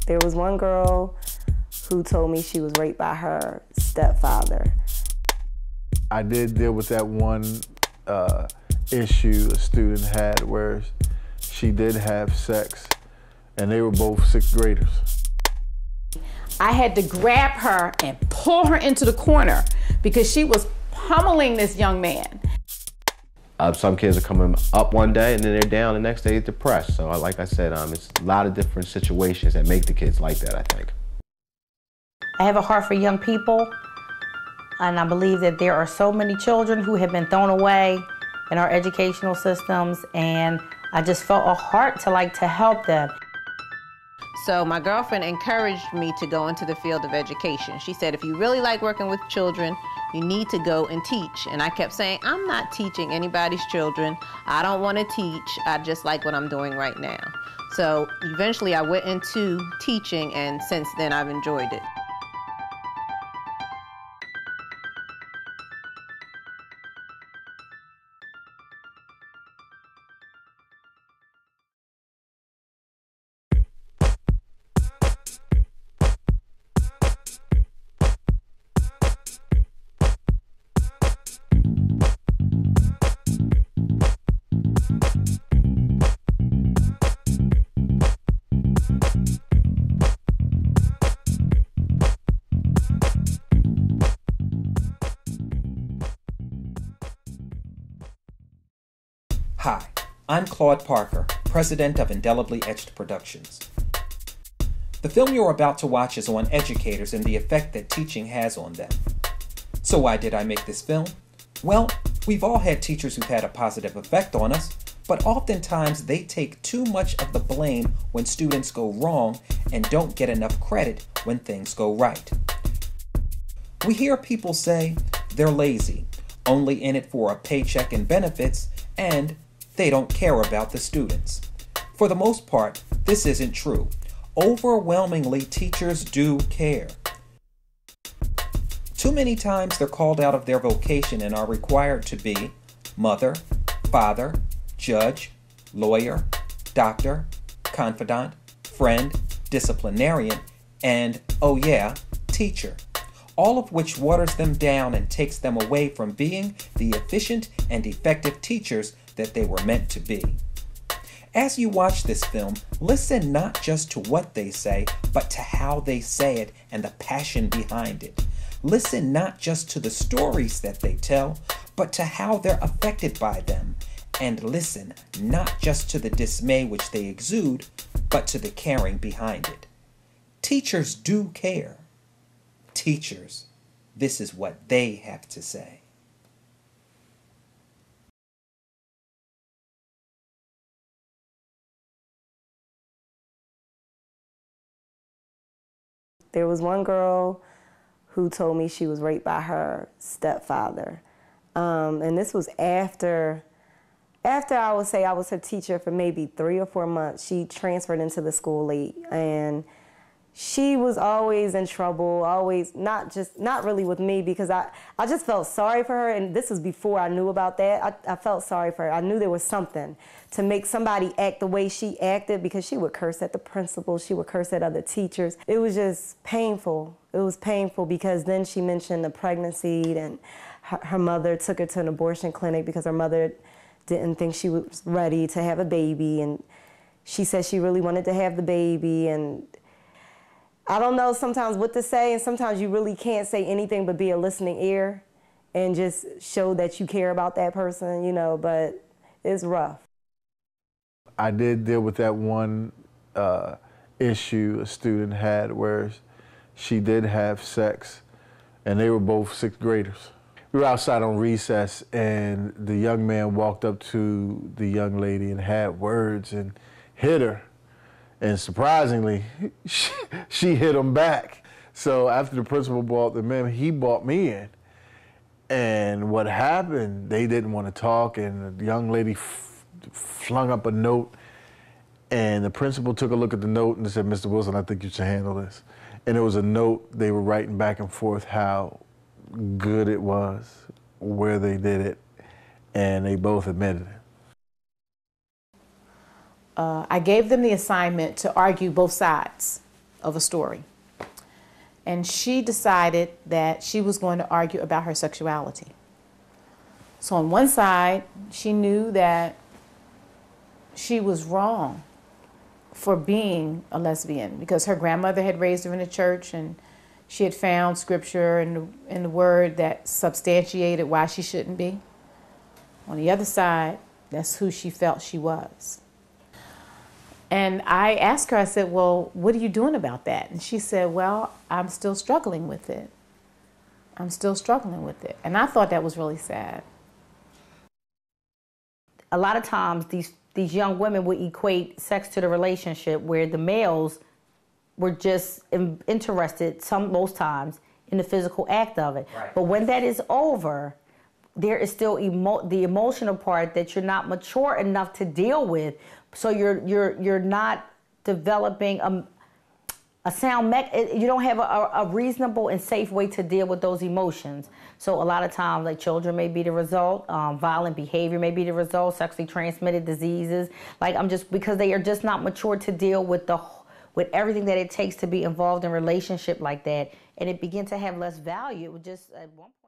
There was one girl who told me she was raped by her stepfather. I did deal with that one issue a student had where she did have sex, and they were both sixth graders. I had to grab her and pull her into the corner because she was pummeling this young man. Some kids are coming up one day and then they're down the next day depressed. So like I said, it's a lot of different situations that make the kids like that, I think. I have a heart for young people, and I believe that there are so many children who have been thrown away in our educational systems, and I just felt a heart to help them. So my girlfriend encouraged me to go into the field of education. She said, if you really like working with children, you need to go and teach. And I kept saying, I'm not teaching anybody's children. I don't want to teach. I just like what I'm doing right now. So eventually I went into teaching, and since then I've enjoyed it. Hi, I'm Claude Parker, president of Indelibly Etched Productions. The film you're about to watch is on educators and the effect that teaching has on them. So why did I make this film? Well, we've all had teachers who've had a positive effect on us, but oftentimes they take too much of the blame when students go wrong and don't get enough credit when things go right. We hear people say they're lazy, only in it for a paycheck and benefits, and they don't care about the students. For the most part, this isn't true. Overwhelmingly, teachers do care. Too many times they're called out of their vocation and are required to be mother, father, judge, lawyer, doctor, confidant, friend, disciplinarian, and, oh yeah, teacher. All of which waters them down and takes them away from being the efficient and effective teachers that they were meant to be. As you watch this film, listen not just to what they say, but to how they say it and the passion behind it. Listen not just to the stories that they tell, but to how they're affected by them. And listen not just to the dismay which they exude, but to the caring behind it. Teachers do care. Teachers, this is what they have to say. There was one girl who told me she was raped by her stepfather. And this was after I would say I was her teacher for maybe 3 or 4 months. She transferred into the school late, and she was always in trouble, always, not really with me, because I just felt sorry for her, and this was before I knew about that. I felt sorry for her. I knew there was something to make somebody act the way she acted, because she would curse at the principal, she would curse at other teachers. It was just painful. It was painful because then she mentioned the pregnancy, and her mother took her to an abortion clinic because her mother didn't think she was ready to have a baby, and she said she really wanted to have the baby, and I don't know sometimes what to say, and sometimes you really can't say anything but be a listening ear and just show that you care about that person, you know, but it's rough. I did deal with that one issue a student had where she did have sex, and they were both sixth graders. We were outside on recess, and the young man walked up to the young lady and had words and hit her. And surprisingly, she hit him back. So after the principal brought them in, he brought me in. And what happened, they didn't want to talk, and the young lady flung up a note, and the principal took a look at the note and said, Mr. Wilson, I think you should handle this. And it was a note they were writing back and forth how good it was, where they did it, and they both admitted it. I gave them the assignment to argue both sides of a story. And she decided that she was going to argue about her sexuality. So on one side, she knew that she was wrong for being a lesbian because her grandmother had raised her in the church and she had found scripture in the word that substantiated why she shouldn't be. On the other side, that's who she felt she was. And I asked her, I said, well, what are you doing about that? And she said, well, I'm still struggling with it. I'm still struggling with it. And I thought that was really sad. A lot of times these young women would equate sex to the relationship where the males were just interested most times in the physical act of it. Right. But when that is over, there is still the emotional part that you're not mature enough to deal with. So you're not developing a sound you don't have a reasonable and safe way to deal with those emotions. So a lot of times, like, children may be the result, violent behavior may be the result, sexually transmitted diseases. Because they are just not mature to deal with everything that it takes to be involved in a relationship like that, and it begins to have less value. It would just at one point.